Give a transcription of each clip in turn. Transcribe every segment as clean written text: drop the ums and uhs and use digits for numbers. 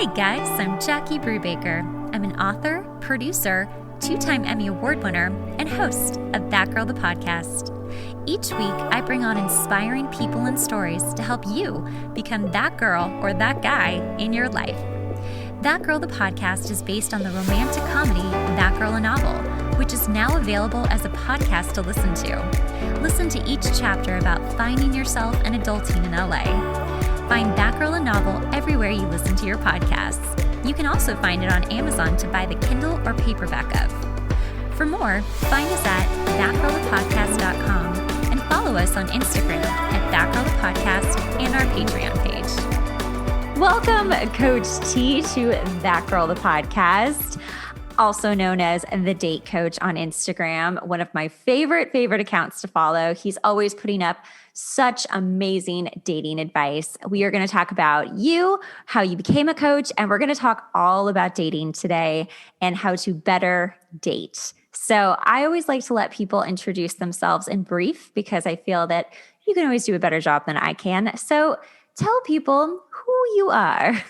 Hey guys, I'm Jackie Brubaker. I'm an author, producer, 2-time Emmy Award winner, and host of That Girl the Podcast. Each week, I bring on inspiring people and stories to help you become that girl or that guy in your life. That Girl the Podcast is based on the romantic comedy That Girl a Novel, which is now available as a podcast to listen to. Listen to each chapter about finding yourself and adulting in LA. Find That Girl a Novel everywhere you listen to your podcasts. You can also find it on Amazon to buy the Kindle or paperback of. For more, find us at thatgirlthepodcast.com and follow us on Instagram at thatgirlthepodcast and our Patreon page. Welcome, Coach T, to That Girl the Podcast, also known as The Date Coach on Instagram, one of my favorite accounts to follow. He's always putting up such amazing dating advice. We are going to talk about you, how you became a coach, and we're going to talk all about dating today and how to better date. So I always like to let people introduce themselves in brief because I feel that you can always do a better job than I can. So tell people who you are.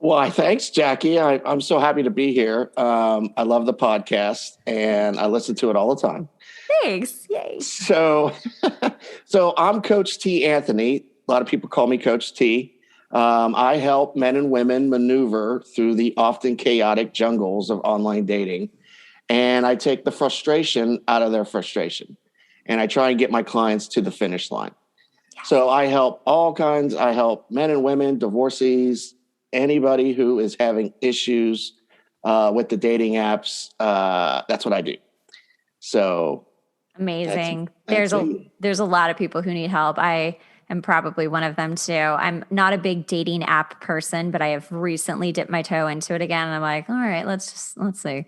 Well, thanks, Jackie. I'm so happy to be here. I love the podcast and I listen to it all the time. Thanks. Yay. So I'm Coach T. Anthony. A lot of people call me Coach T. I help men and women maneuver through the often chaotic jungles of online dating. And I take the frustration out of their frustration. And I try and get my clients to the finish line. Yes. So I help all kinds. I help men and women, divorcees, anybody who is having issues with the dating apps. That's what I do. So amazing. There's a lot of people who need help. I am probably one of them too. I'm not a big dating app person, but I have recently dipped my toe into it again. And I'm like, all right, let's see.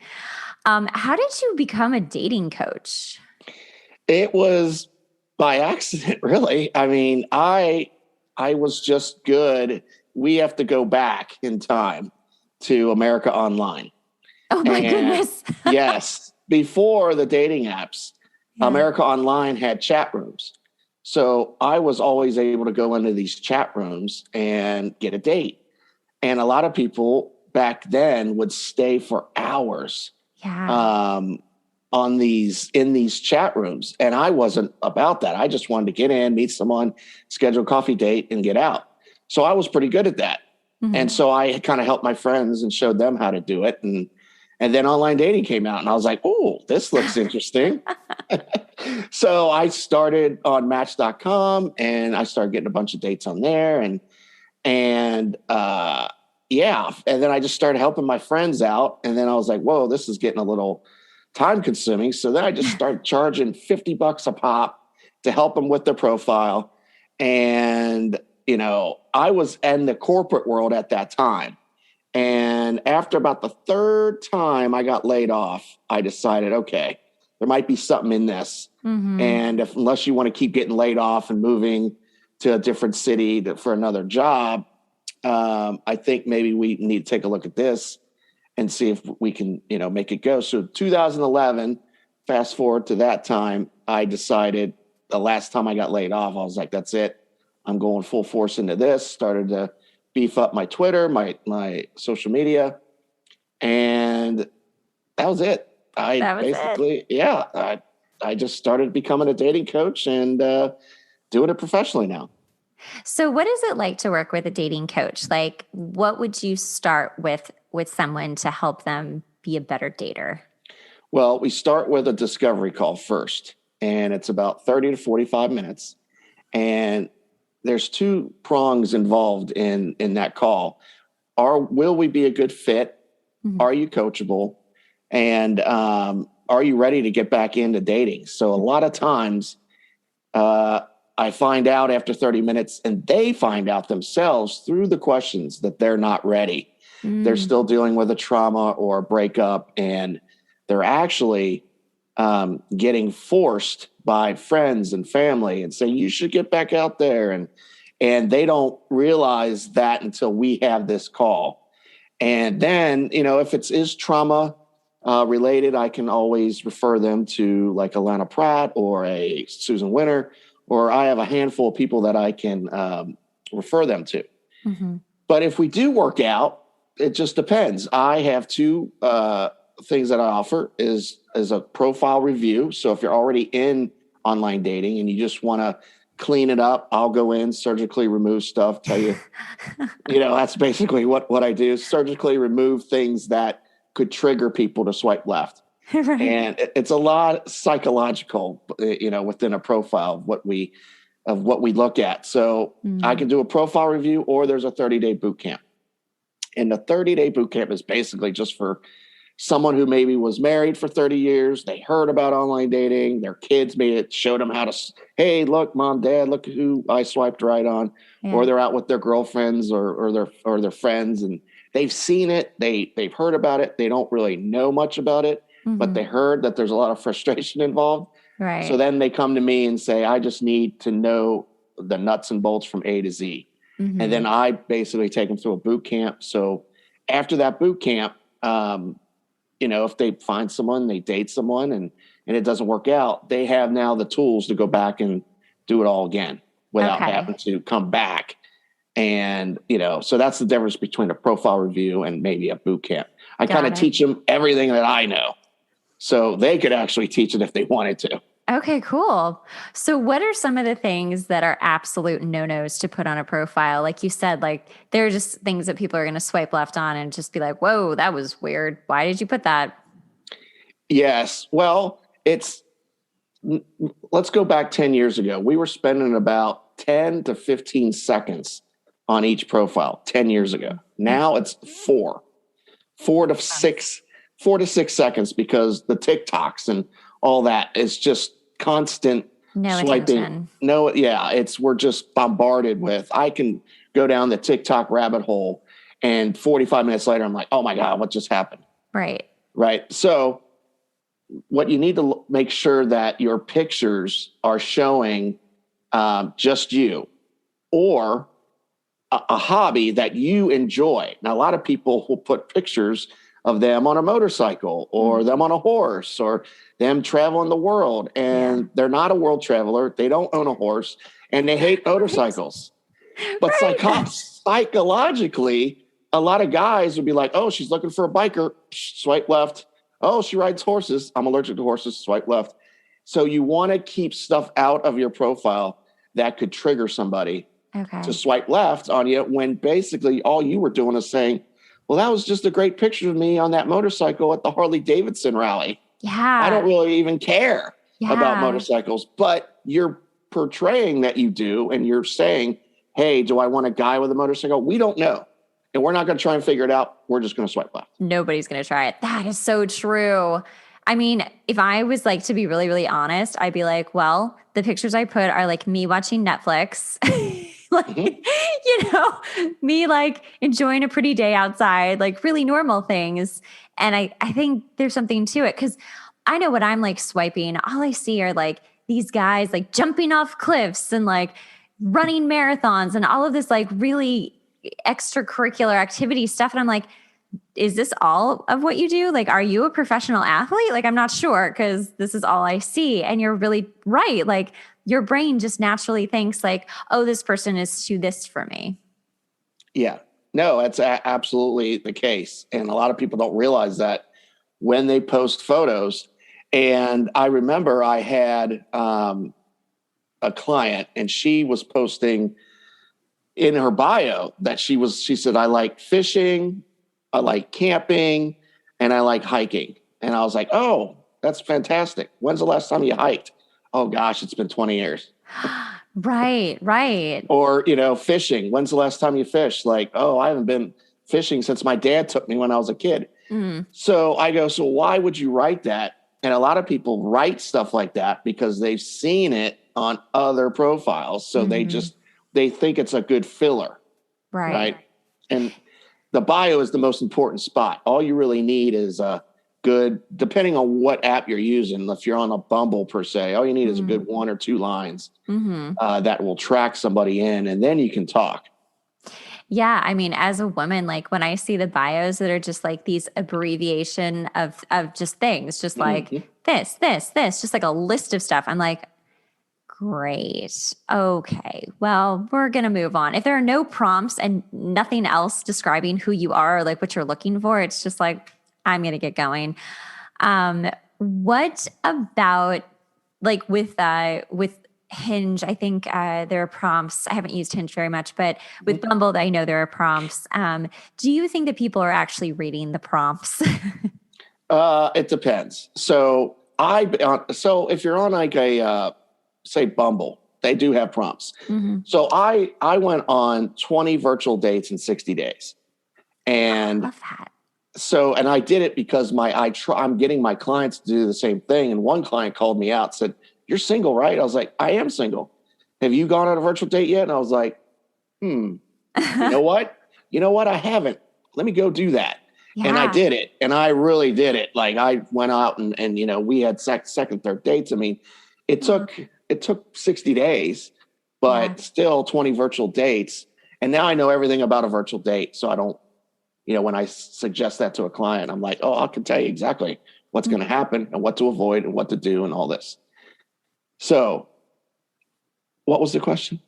How did you become a dating coach? It was by accident, really. I mean, I was just good. We have to go back in time to America Online. Oh my goodness. Yes. Before the dating apps, America Online had chat rooms. So I was always able to go into these chat rooms and get a date. And a lot of people back then would stay for hours in these chat rooms. And I wasn't about that. I just wanted to get in, meet someone, schedule a coffee date, and get out. So I was pretty good at that. Mm-hmm. And so I kind of helped my friends and showed them how to do it. And then online dating came out and I was like, oh, this looks interesting. So I started on Match.com and I started getting a bunch of dates on there. And then I just started helping my friends out. And then I was like, whoa, this is getting a little time consuming. So then I just started charging $50 a pop to help them with their profile. And, I was in the corporate world at that time. And after about the third time I got laid off, I decided, okay, there might be something in this. Mm-hmm. And unless you want to keep getting laid off and moving to a different city for another job, I think maybe we need to take a look at this and see if we can, make it go. So 2011, fast forward to that time, I decided the last time I got laid off, I was like, that's it. I'm going full force into this. Started to beef up my Twitter, my social media. And that was it. I just started becoming a dating coach and doing it professionally now. So what is it like to work with a dating coach? Like, what would you start with someone to help them be a better dater? Well, we start with a discovery call first, and it's about 30 to 45 minutes. And there's two prongs involved in that call. Will we be a good fit? Mm-hmm. Are you coachable? And are you ready to get back into dating? So a lot of times I find out after 30 minutes and they find out themselves through the questions that they're not ready. Mm. They're still dealing with a trauma or a breakup, and they're actually getting forced by friends and family and saying, you should get back out there. And they don't realize that until we have this call. And then, if it is trauma related, I can always refer them to like a Lana Pratt or a Susan Winter, or I have a handful of people that I can refer them to. Mm-hmm. But if we do work out, it just depends. I have two things that I offer is a profile review. So if you're already in online dating and you just want to clean it up, I'll go in, surgically remove stuff, tell you, that's basically what I do, surgically remove things that could trigger people to swipe left. Right. And it's a lot psychological, within a profile of what we look at. So I can do a profile review, or there's a 30-day boot camp. And the 30-day boot camp is basically just for someone who maybe was married for 30 years. They heard about online dating. Their kids showed them how to, hey, look, mom, dad, look who I swiped right on. Yeah. Or they're out with their girlfriends or their friends, and they've seen it. They've heard about it. They don't really know much about it, but they heard that there's a lot of frustration involved. Right. So then they come to me and say, I just need to know the nuts and bolts from A to Z. Mm-hmm. And then I basically take them through a boot camp. So after that boot camp, if they find someone, they date someone and it doesn't work out, they have now the tools to go back and do it all again without having to come back. And, so that's the difference between a profile review and maybe a boot camp. I kind of teach them everything that I know, so they could actually teach it if they wanted to. Okay, cool. So what are some of the things that are absolute no-nos to put on a profile? Like you said, there are just things that people are going to swipe left on and just be like, whoa, that was weird. Why did you put that? Yes. Well, let's go back 10 years ago. We were spending about 10 to 15 seconds on each profile 10 years ago. Now it's 4 to 6 seconds, because the TikToks and all that is just constant swiping. Attention. We're just bombarded with. I can go down the TikTok rabbit hole, and 45 minutes later, I'm like, oh my God, what just happened? Right. So what you need to make sure that your pictures are showing just you, or a hobby that you enjoy. Now, a lot of people will put pictures of them on a motorcycle, or them on a horse, or them traveling the world. And they're not a world traveler. They don't own a horse, and they hate motorcycles. But psychologically, a lot of guys would be like, oh, she's looking for a biker, swipe left. Oh, she rides horses. I'm allergic to horses, swipe left. So you want to keep stuff out of your profile that could trigger somebody to swipe left on you, when basically all you were doing is saying, well, that was just a great picture of me on that motorcycle at the Harley Davidson rally. Yeah. I don't really even care about motorcycles, but you're portraying that you do, and you're saying, hey, do I want a guy with a motorcycle? We don't know. And we're not going to try and figure it out. We're just going to swipe left. Nobody's going to try it. That is so true. I mean, if I was to be really, really honest, I'd be like, well, the pictures I put are me watching Netflix. Me enjoying a pretty day outside, really normal things. And I think there's something to it, because I know what I'm swiping. All I see are these guys jumping off cliffs and running marathons and all of this really extracurricular activity stuff. And I'm like, is this all of what you do? Are you a professional athlete? I'm not sure, because this is all I see. And you're really right. Your brain just naturally thinks oh, this person is too this for me. Yeah, no, that's absolutely the case. And a lot of people don't realize that when they post photos. And I remember I had a client, and she was posting in her bio that she said, I like fishing, I like camping, and I like hiking. And I was like, oh, that's fantastic. When's the last time you hiked? Oh gosh, it's been 20 years. Right. Or, fishing. When's the last time you fished? Oh, I haven't been fishing since my dad took me when I was a kid. Mm. So I go, so why would you write that? And a lot of people write stuff like that because they've seen it on other profiles. So they think it's a good filler. Right. And the bio is the most important spot. All you really need is a good, depending on what app you're using. If you're on a Bumble per se, all you need is a good 1 or 2 lines that will track somebody in, and then you can talk. Yeah. I mean, as a woman, when I see the bios that are just these abbreviation of just things, just this, just a list of stuff. I'm like, Great. Okay. Well, we're going to move on. If there are no prompts and nothing else describing who you are or like what you're looking for, it's just like, I'm going to get going. What about like with Hinge? I think there are prompts. I haven't used Hinge very much, but with Bumble, I know there are prompts. Do you think that people are actually reading the prompts? It depends. So if you're on like a say Bumble, they do have prompts. Mm-hmm. So I went on 20 virtual dates in 60 days, and I love that. so and I did it because I'm getting my clients to do the same thing. And one client called me out, said, "You're single, right?" I was like, "I am single. Have you gone on a virtual date yet?" And I was like, You know what? I haven't. Let me go do that. Yeah. And I did it. And I really did it. Like I went out and we had second, third dates. I mean, it took 60 days, but still 20 virtual dates. And now I know everything about a virtual date. So I don't, when I suggest that to a client, I'm like, oh, I can tell you exactly what's going to happen and what to avoid and what to do and all this. So what was the question?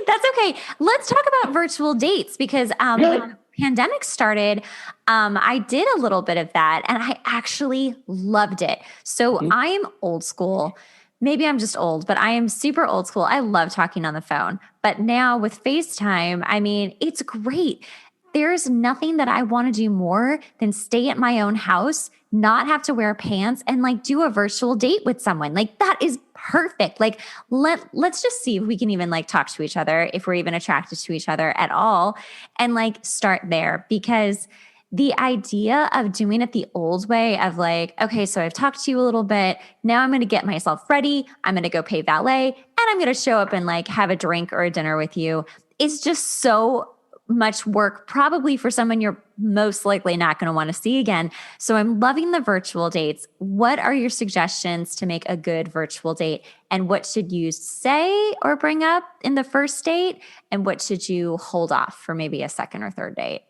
That's okay. Let's talk about virtual dates because when the pandemic started, I did a little bit of that and I actually loved it. So I'm old school. Maybe I'm just old, but I am super old school. I love talking on the phone. But now with FaceTime, I mean, it's great. There's nothing that I want to do more than stay at my own house, not have to wear pants, and like do a virtual date with someone. Like that is perfect. Like let's just see if we can even like talk to each other, if we're even attracted to each other at all, and like start there. Because the idea of doing it the old way of like, okay, so I've talked to you a little bit. Now I'm going to get myself ready. I'm going to go pay valet and I'm going to show up and like have a drink or a dinner with you. It's just so much work, probably for someone you're most likely not going to want to see again. So I'm loving the virtual dates. What are your suggestions to make a good virtual date? And what should you say or bring up in the first date? And what should you hold off for maybe a second or third date?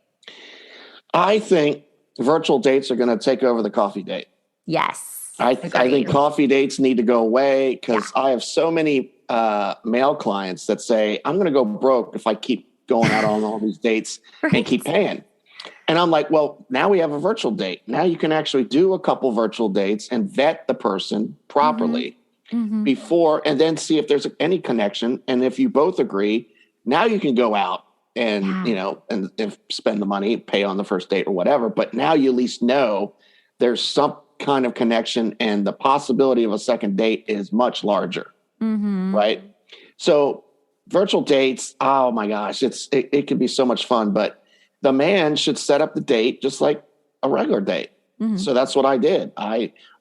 I think virtual dates are going to take over the coffee date. Yes. I think coffee dates need to go away because I have so many male clients that say, I'm going to go broke if I keep going out on all these dates and keep paying. And I'm like, well, now we have a virtual date. Now you can actually do a couple virtual dates and vet the person properly before, and then see if there's any connection. And if you both agree, now you can go out and, and spend the money, pay on the first date or whatever. But now you at least know there's some kind of connection and the possibility of a second date is much larger. Right. So virtual dates, oh my gosh, it can be so much fun, but the man should set up the date just like a regular date. So that's what I did.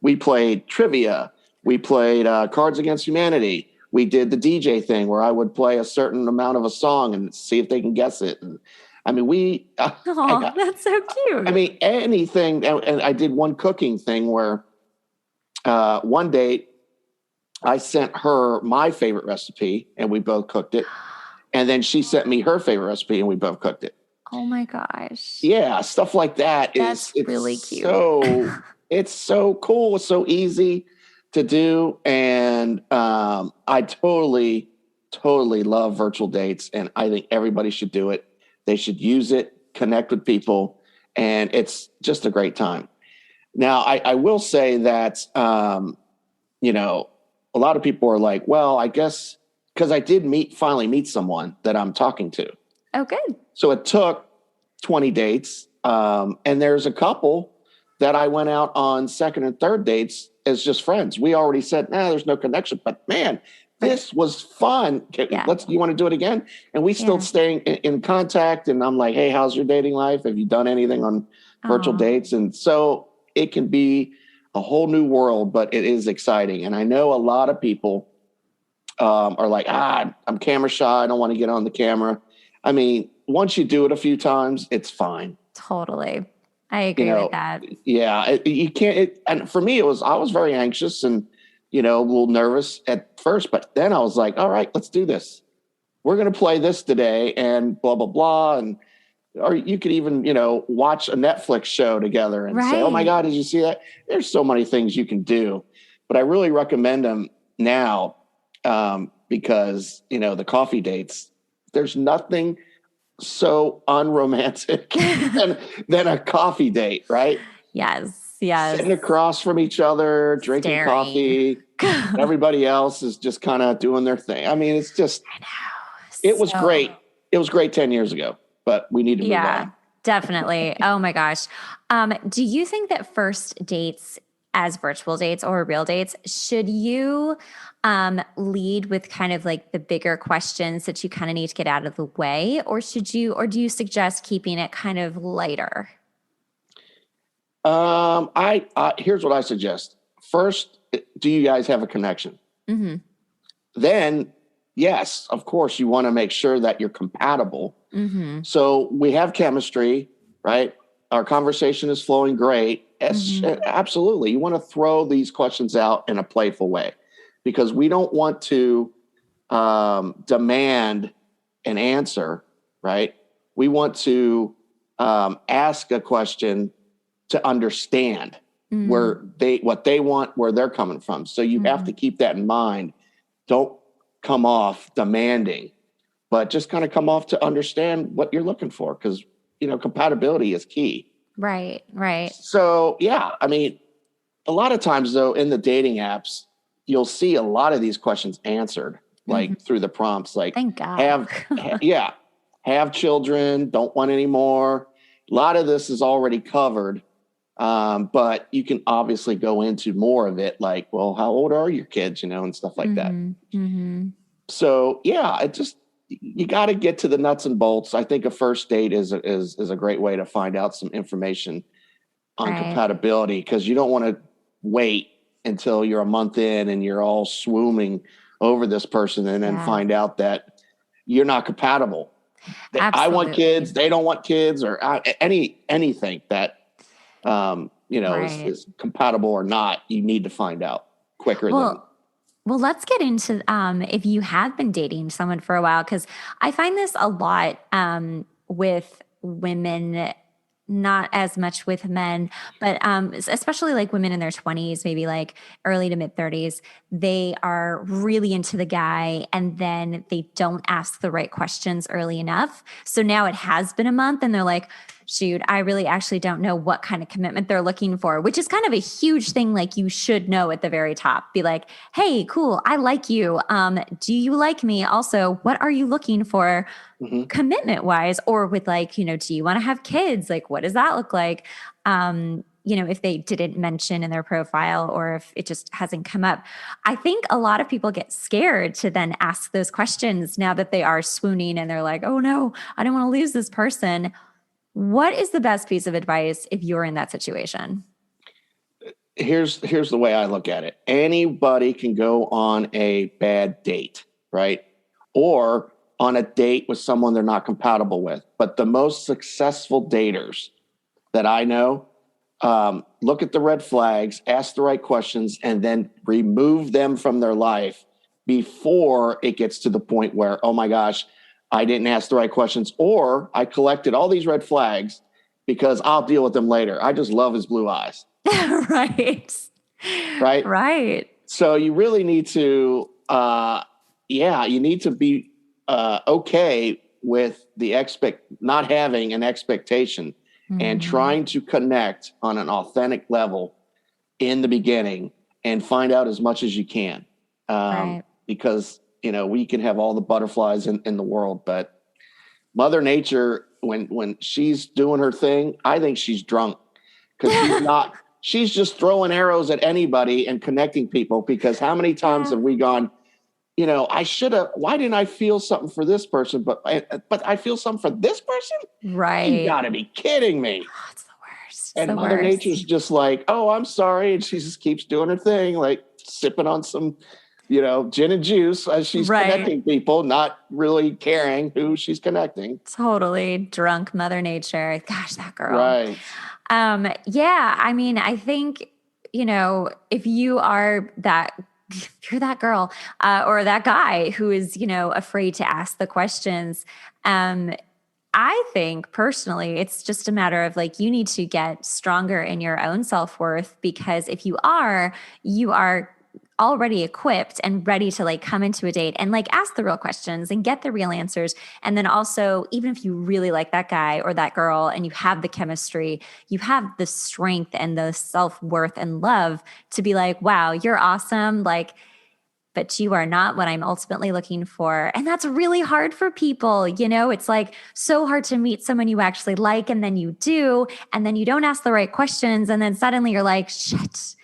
We played trivia. We played Cards Against Humanity. We did the DJ thing where I would play a certain amount of a song and see if they can guess it. And I mean, that's so cute. I mean, anything. And I did one cooking thing where one date, I sent her my favorite recipe and we both cooked it. And then she sent me her favorite recipe and we both cooked it. Oh my gosh. Yeah. Stuff like that. That's really cute. It's so cool. It's so easy to do. And I totally love virtual dates. And I think everybody should do it. They should use it, connect with people. And it's just a great time. Now, I will say that, a lot of people are like, well, I guess because I did finally meet someone that I'm talking to. Oh, good. So it took 20 dates. And there's a couple that I went out on second and third dates as just friends. We already said, there's no connection, but man, this was fun. You want to do it again? And we still staying in contact. And I'm like, hey, how's your dating life? Have you done anything on virtual dates? And so it can be a whole new world, but it is exciting. And I know a lot of people are like, I'm camera shy. I don't want to get on the camera. I mean, once you do it a few times, it's fine. Totally. I agree with that. Yeah. You can't, and for me, I was very anxious and, a little nervous at first, but then I was like, all right, let's do this. We're going to play this today and blah, blah, blah. Or you could even, watch a Netflix show together and say, oh my God, did you see that? There's so many things you can do, but I really recommend them now because, the coffee dates, there's nothing so unromantic than a coffee date, right? Yes. Sitting across from each other, drinking Staring. coffee. Everybody else is just kind of doing their thing. I mean, it's just, I know. it was great. It was great 10 years ago, but we need to move on. Definitely. Oh my gosh. Do you think that first dates as virtual dates or real dates, should you lead with kind of like the bigger questions that you kind of need to get out of the way, or do you suggest keeping it kind of lighter? Here's what I suggest. First, do you guys have a connection? Mm-hmm. Then, yes, of course, you want to make sure that you're compatible. Mm-hmm. So we have chemistry, right? Our conversation is flowing great. Absolutely. You want to throw these questions out in a playful way because we don't want to demand an answer, right? We want to ask a question to understand what they want, where they're coming from. So you have to keep that in mind. Don't come off demanding, but just kind of come off to understand what you're looking for because, compatibility is key. Right. So, yeah, I mean, a lot of times, though, in the dating apps, you'll see a lot of these questions answered, like through the prompts, like, thank God. have children, don't want any more. A lot of this is already covered, but you can obviously go into more of it, like, well, how old are your kids, and stuff like that. So, yeah, you got to get to the nuts and bolts. I think a first date is a great way to find out some information on compatibility because you don't want to wait until you're a month in and you're all swooning over this person and then find out that you're not compatible. I want kids, they don't want kids, or anything that is compatible or not. You need to find out quicker than. Well, let's get into if you have been dating someone for a while, because I find this a lot with women, not as much with men, but especially like women in their 20s, maybe like early to mid 30s, they are really into the guy and then they don't ask the right questions early enough. So now it has been a month and they're like, shoot, I really actually don't know what kind of commitment they're looking for, which is kind of a huge thing. Like you should know at the very top, be like, hey, cool. I like you. Do you like me? Also, what are you looking for commitment wise? Or with like, do you want to have kids? Like, what does that look like? If they didn't mention in their profile or if it just hasn't come up. I think a lot of people get scared to then ask those questions now that they are swooning and they're like, oh no, I don't want to lose this person. What is the best piece of advice if you're in that situation? Here's the way I look at it. Anybody can go on a bad date, right? Or on a date with someone they're not compatible with. But the most successful daters that I know, look at the red flags, ask the right questions, and then remove them from their life before it gets to the point where, oh my gosh, I didn't ask the right questions, or I collected all these red flags because I'll deal with them later. I just love his blue eyes. Right. So you really need to, you need to be okay with not having an expectation and trying to connect on an authentic level in the beginning and find out as much as you can. Because we can have all the butterflies in the world, but Mother Nature, when she's doing her thing, I think she's drunk because she's just throwing arrows at anybody and connecting people because how many times have we gone, why didn't I feel something for this person, but I feel something for this person? Right. You gotta be kidding me. Oh, it's the worst. And Mother Nature's just like, oh, I'm sorry. And she just keeps doing her thing, like sipping on some gin and juice as she's connecting people, not really caring who she's connecting. Totally drunk Mother Nature. Gosh, that girl. Right. I mean, I think, if you're that girl or that guy who is, afraid to ask the questions, I think personally, it's just a matter of like, you need to get stronger in your own self-worth because if you are already equipped and ready to like come into a date and like ask the real questions and get the real answers. And then also, even if you really like that guy or that girl and you have the chemistry, you have the strength and the self-worth and love to be like, wow, you're awesome. Like, but you are not what I'm ultimately looking for. And that's really hard for people. You know, it's like so hard to meet someone you actually like, and then you do, and then you don't ask the right questions. And then suddenly you're like, shit,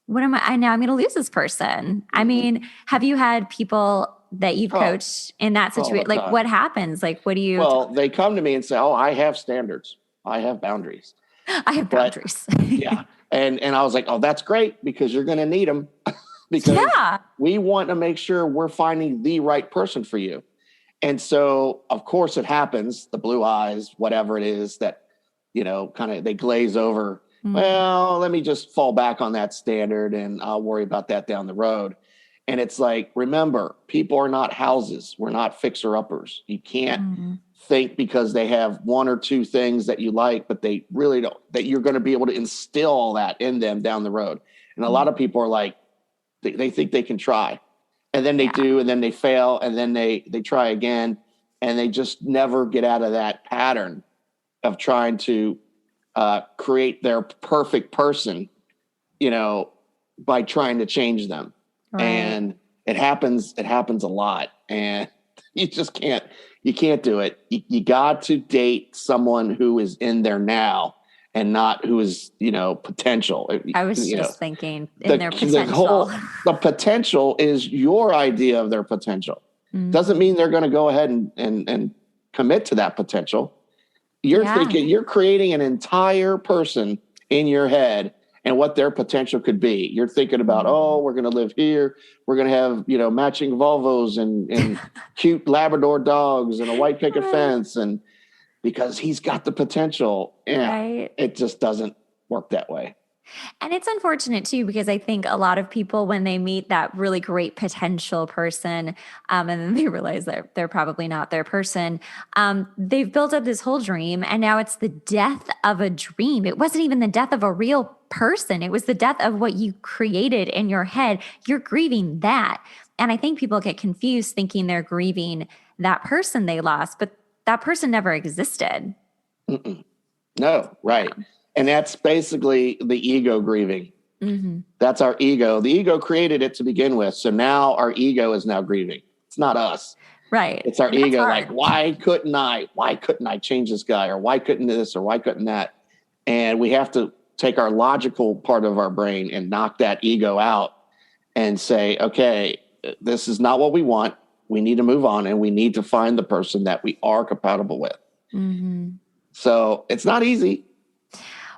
what am I now? I'm going to lose this person. I mean, have you had people that you've coached in that situation? Like, what happens? Like, what do you? Well, they come to me and say, "Oh, I have standards. I have boundaries. I have boundaries." Yeah. And I was like, "Oh, that's great, because you're going to need them." Because we want to make sure we're finding the right person for you. And so, of course, it happens, the blue eyes, whatever it is that, you know, kind of they glaze over. Well, let me just fall back on that standard and I'll worry about that down the road. And it's like, remember, people are not houses. We're not fixer-uppers. You can't think because they have one or two things that you like, but they really don't, that you're going to be able to instill all that in them down the road. And a lot of people are like, they think they can try, and then they do, and then they fail, and then they try again, and they just never get out of that pattern of trying to create their perfect person, you know, by trying to change them. Right. And it happens a lot, and you just can't do it. You got to date someone who is in there now, and not who is, you know, potential. I was just thinking in their potential. The potential is your idea of their potential. Doesn't mean they're going to go ahead and commit to that potential. You're thinking, you're creating an entire person in your head and what their potential could be. You're thinking about, oh, we're going to live here. We're going to have, you know, matching Volvos and cute Labrador dogs and a white picket fence, and because he's got the potential. It just doesn't work that way. And it's unfortunate too, because I think a lot of people, when they meet that really great potential person, and then they realize that they're probably not their person, they've built up this whole dream, and now it's the death of a dream. It wasn't even the death of a real person. It was the death of what you created in your head. You're grieving that. And I think people get confused thinking they're grieving that person they lost, but that person never existed. No, right. And that's basically the ego grieving. That's our ego. The ego created it to begin with. So now our ego is now grieving. It's not us. Right. It's our ego. Like, why couldn't I change this guy? Or why couldn't this? Or why couldn't that? And we have to take our logical part of our brain and knock that ego out and say, okay, this is not what we want. We need to move on, and we need to find the person that we are compatible with. So it's not easy.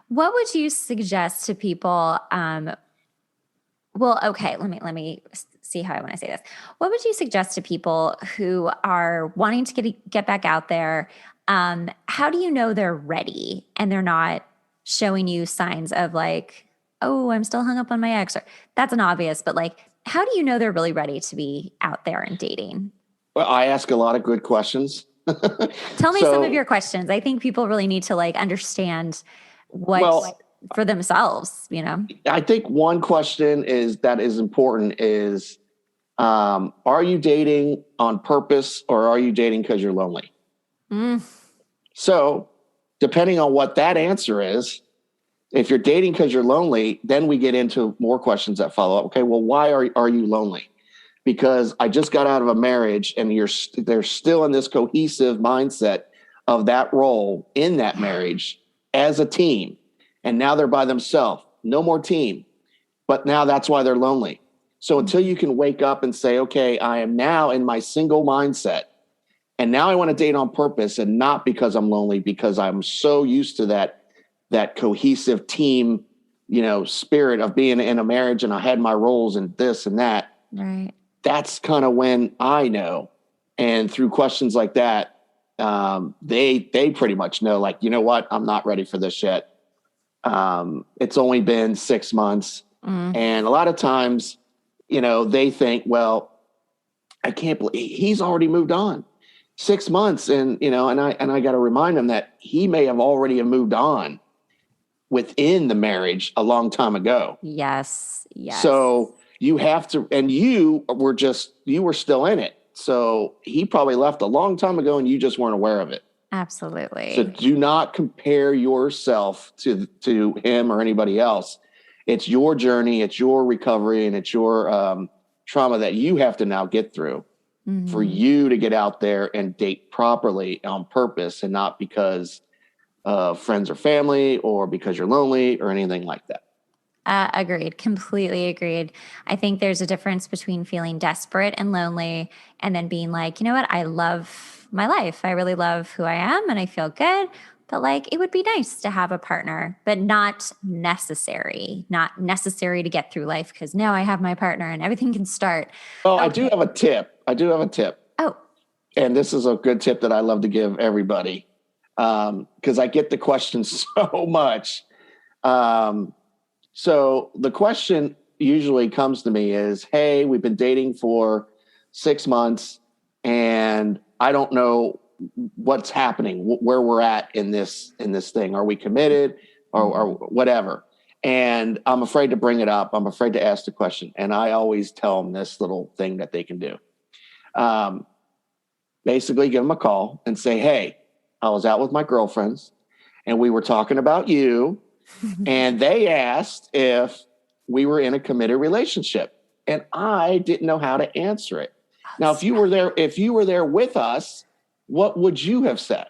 What would you suggest to people? Well, okay, let me see how I want to say this. What would you suggest to people who are wanting to get back out there? How do you know they're ready and they're not showing you signs of like, oh, I'm still hung up on my ex? Or, that's an obvious, but like, how do you know they're really ready to be out there and dating? Well, I ask a lot of good questions. Tell me some of your questions. I think people really need to like understand what for themselves, you know? I think one question is important is, are you dating on purpose, or are you dating because you're lonely? So depending on what that answer is, if you're dating because you're lonely, then we get into more questions that follow up. Okay, well, why are you lonely? Because I just got out of a marriage, and they're still in this cohesive mindset of that role in that marriage as a team. And now they're by themselves, no more team. But now that's why they're lonely. So until you can wake up and say, okay, I am now in my single mindset, and now I want to date on purpose, and not because I'm lonely, because I'm so used to that cohesive team, you know, spirit of being in a marriage, and I had my roles and this and that. Right. That's kind of when I know. And through questions like that, they pretty much know, like, you know what, I'm not ready for this yet. It's only been 6 months. And a lot of times, you know, they think, well, I can't believe he's already moved on 6 months. And, you know, and I got to remind them that he may have already moved on within the marriage a long time ago. Yes. So you have to, and you were still in it. So he probably left a long time ago and you just weren't aware of it. Absolutely. So do not compare yourself to him or anybody else. It's your journey, it's your recovery, and it's your trauma that you have to now get through for you to get out there and date properly on purpose, and not because of friends or family or because you're lonely or anything like that. Agreed. Completely agreed. I think there's a difference between feeling desperate and lonely and then being like, you know what? I love my life. I really love who I am and I feel good. But like, it would be nice to have a partner, but not necessary to get through life because now I have my partner and everything can start. Well, okay. I do have a tip. Oh. And this is a good tip that I love to give everybody because I get the question so much. So the question usually comes to me is, hey, we've been dating for 6 months and I don't know what's happening, where we're at in this thing. Are we committed or whatever? And I'm afraid to bring it up. I'm afraid to ask the question. And I always tell them this little thing that they can do. Basically give them a call and say, hey, I was out with my girlfriends and we were talking about you. And they asked if we were in a committed relationship, and I didn't know how to answer it. Now, if you were there with us, what would you have said?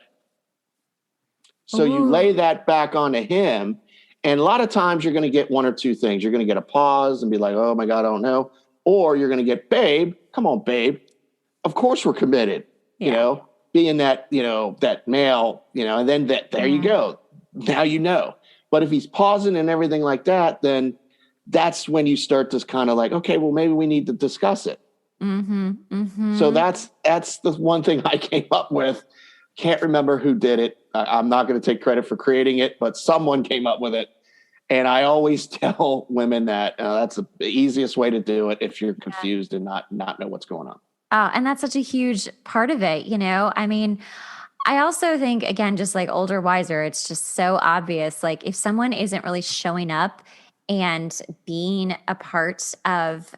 So you lay that back onto him, and a lot of times you're going to get one or two things. You're going to get a pause and be like, "Oh my God, I don't know," or you're going to get, "Babe, come on, babe. Of course we're committed." Yeah. You know, being that that male, and then there you go. Now you know. But if he's pausing and everything like that, then that's when you start to kind of like, okay, well, maybe we need to discuss it. So that's the one thing I came up with. Can't remember who did it. I'm not going to take credit for creating it, but someone came up with it. And I always tell women that that's the easiest way to do it if you're confused and not know what's going on. And that's such a huge part of it. I mean, I also think, again, just like older, wiser, it's just so obvious. Like if someone isn't really showing up and being a part of,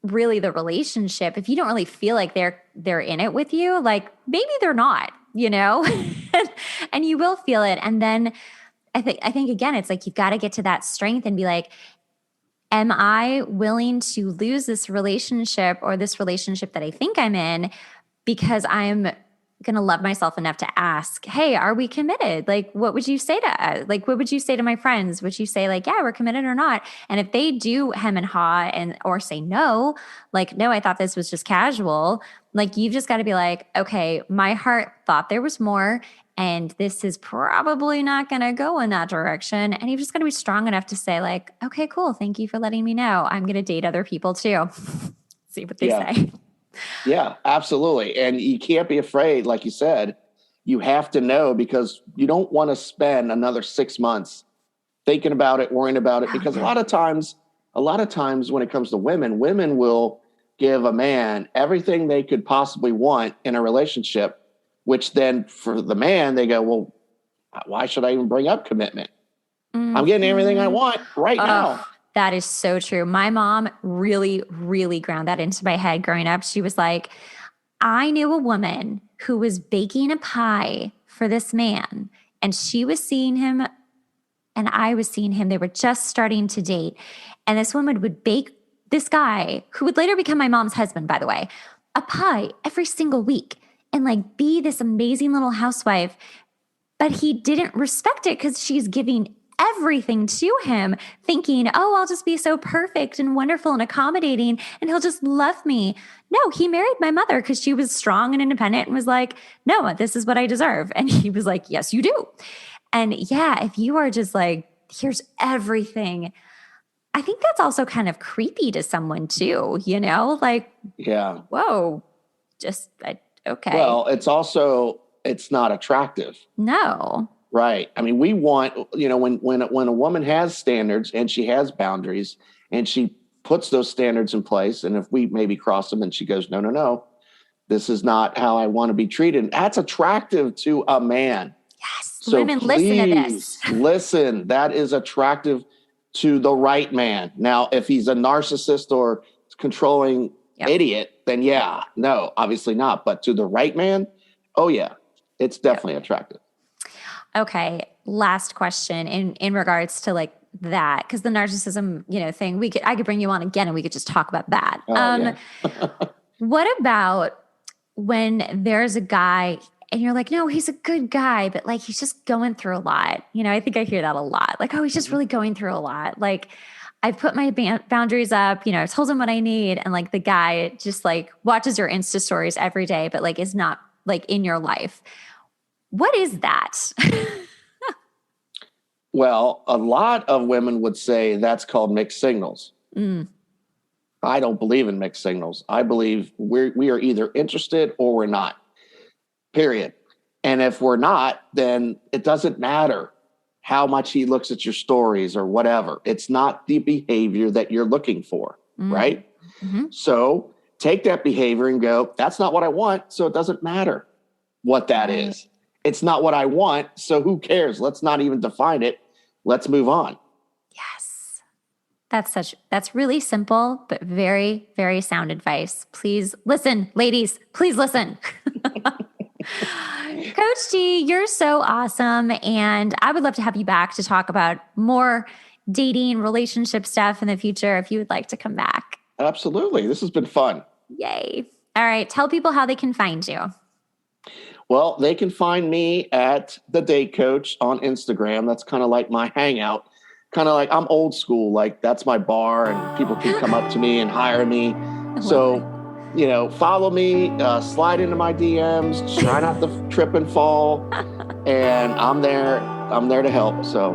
really the relationship, if you don't really feel like they're in it with you, like maybe they're not, and you will feel it. And then I think again, it's like, you've got to get to that strength and be like, am I willing to lose this relationship or this relationship that I think I'm in because I'm going to love myself enough to ask, hey, are we committed? Like, what would you say to us? Like, what would you say to my friends? Would you say like, yeah, we're committed or not? And if they do hem and haw or say no, like, no, I thought this was just casual. Like, you've just got to be like, okay, my heart thought there was more and this is probably not going to go in that direction. And you've just got to be strong enough to say like, okay, cool. Thank you for letting me know. I'm going to date other people too. See what they say. Yeah, absolutely. And you can't be afraid. Like you said, you have to know, because you don't want to spend another 6 months thinking about it, worrying about it, because a lot of times when it comes to women will give a man everything they could possibly want in a relationship, which then for the man, they go, well, why should I even bring up commitment? I'm getting everything I want right now. That is so true. My mom really, really ground that into my head growing up. She was like, I knew a woman who was baking a pie for this man, and she was seeing him and I was seeing him. They were just starting to date. And this woman would bake this guy, who would later become my mom's husband, by the way, a pie every single week and like be this amazing little housewife. But he didn't respect it because she's giving everything to him, thinking, oh, I'll just be so perfect and wonderful and accommodating and he'll just love me. No, he married my mother because she was strong and independent and was like, no, this is what I deserve. And he was like, yes, you do. And yeah, if you are just like, here's everything, I think that's also kind of creepy to someone too, like, yeah, whoa, okay. Well, it's not attractive. No. Right. I mean, we want, when a woman has standards and she has boundaries and she puts those standards in place, and if we maybe cross them and she goes, no, this is not how I want to be treated, that's attractive to a man. Yes. So women, listen to this. Listen, that is attractive to the right man. Now, if he's a narcissist or controlling idiot, then no, obviously not. But to the right man, oh yeah, it's definitely attractive. Okay. Last question in regards to like that, because the narcissism, thing, I could bring you on again and we could just talk about that. What about when there's a guy and you're like, no, he's a good guy, but like, he's just going through a lot. I think I hear that a lot. Like, oh, he's just really going through a lot. Like, I've put my boundaries up, I've told him what I need. And like the guy just like watches your Insta stories every day, but like is not like in your life. What is that? Well, a lot of women would say that's called mixed signals. I don't believe in mixed signals. I believe we are either interested or we're not, period. And if we're not, then it doesn't matter how much he looks at your stories or whatever. It's not the behavior that you're looking for, right? Mm-hmm. So take that behavior and go, that's not what I want, so it doesn't matter what that is. It's not what I want, so who cares? Let's not even define it. Let's move on. Yes. That's really simple, but very, very sound advice. Please listen, ladies, please listen. Coach G, you're so awesome. And I would love to have you back to talk about more dating, relationship stuff in the future if you would like to come back. Absolutely. This has been fun. Yay. All right. Tell people how they can find you. Well, they can find me at The Date Coach on Instagram. That's kind of like my hangout. Kind of like I'm old school. Like that's my bar and people can come up to me and hire me. So, follow me, slide into my DMs, try not to trip and fall. And I'm there to help. So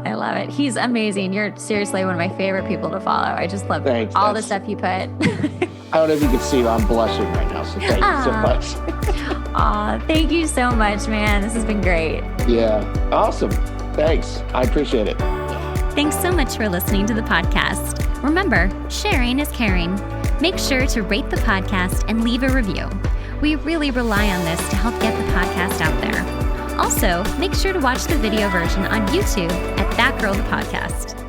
I love it. He's amazing. You're seriously one of my favorite people to follow. I just love all the stuff you put. I don't know if you can see, but I'm blushing right now. So thank you so much. Aw, thank you so much, man. This has been great. Yeah. Awesome. Thanks. I appreciate it. Thanks so much for listening to the podcast. Remember, sharing is caring. Make sure to rate the podcast and leave a review. We really rely on this to help get the podcast out there. Also, make sure to watch the video version on YouTube at That Girl the Podcast.